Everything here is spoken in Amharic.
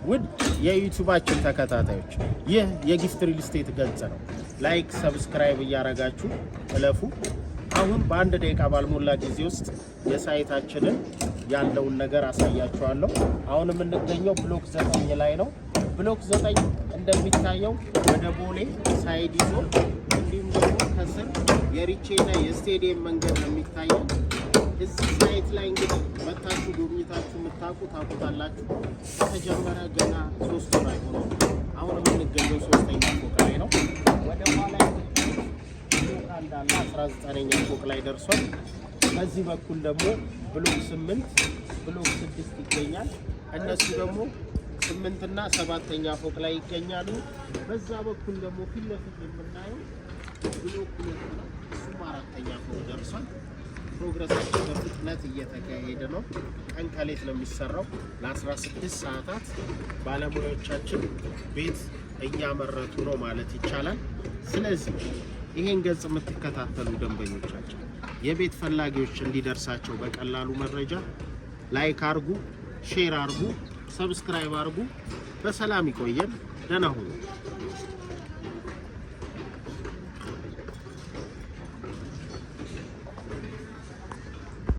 ውድ የዩቲዩባችን ተከታታዮች ይህ የጊፍት ሪል ስቴት ገጽ ነው። ላይክ ሰብስክራይብ እያረጋችሁ እለፉ። አሁን በአንድ ደቂቃ ባልሞላ ጊዜ ውስጥ የሳይታችንን ያለውን ነገር አሳያችኋለሁ። አሁን የምንገኘው ብሎክ 9 ላይ ነው። ብሎክ 9 እንደሚታየው ወደ ቦሌ ሳይድ ይዞ እንዲሁም ደግሞ ከስር የሪቼና የስቴዲየም መንገድ ነው የሚታየው። እዚህ ሳይት ላይ እንግዲህ መታችሁ ጎብኝታችሁ ታውቁታላችሁ። ከተጀመረ ገና 3 ወር አይሆነውም። አሁን የምንገኘው 3ኛ ፎቅ ላይ ነው። ወደ ኋላ ብሎክ 1 አለ 19ኛ ፎቅ ላይ ደርሷል። በዚህ በኩል ደግሞ ብሎክ 8 ብሎክ 6 ይገኛል። እነሱ ደግሞ 8 እና 7ኛ ፎቅ ላይ ይገኛሉ። በዛ በኩል ደግሞ ፊት ለፊት የምናየው ብሎክ 2 ነው። እሱም 4ኛ ፎቅ ደርሷል። ፕሮግረሳችን በፍጥነት እየተካሄደ ነው። ቀን ከሌት ነው የሚሰራው። ለ16 ሰዓታት ባለሙያዎቻችን ቤት እያመረቱ ነው ማለት ይቻላል። ስለዚህ ይሄን ገጽ የምትከታተሉ ደንበኞቻችን የቤት ፈላጊዎች እንዲደርሳቸው በቀላሉ መረጃ ላይክ አርጉ፣ ሼር አርጉ፣ ሰብስክራይብ አርጉ። በሰላም ይቆየን። ደህና ሁኑ።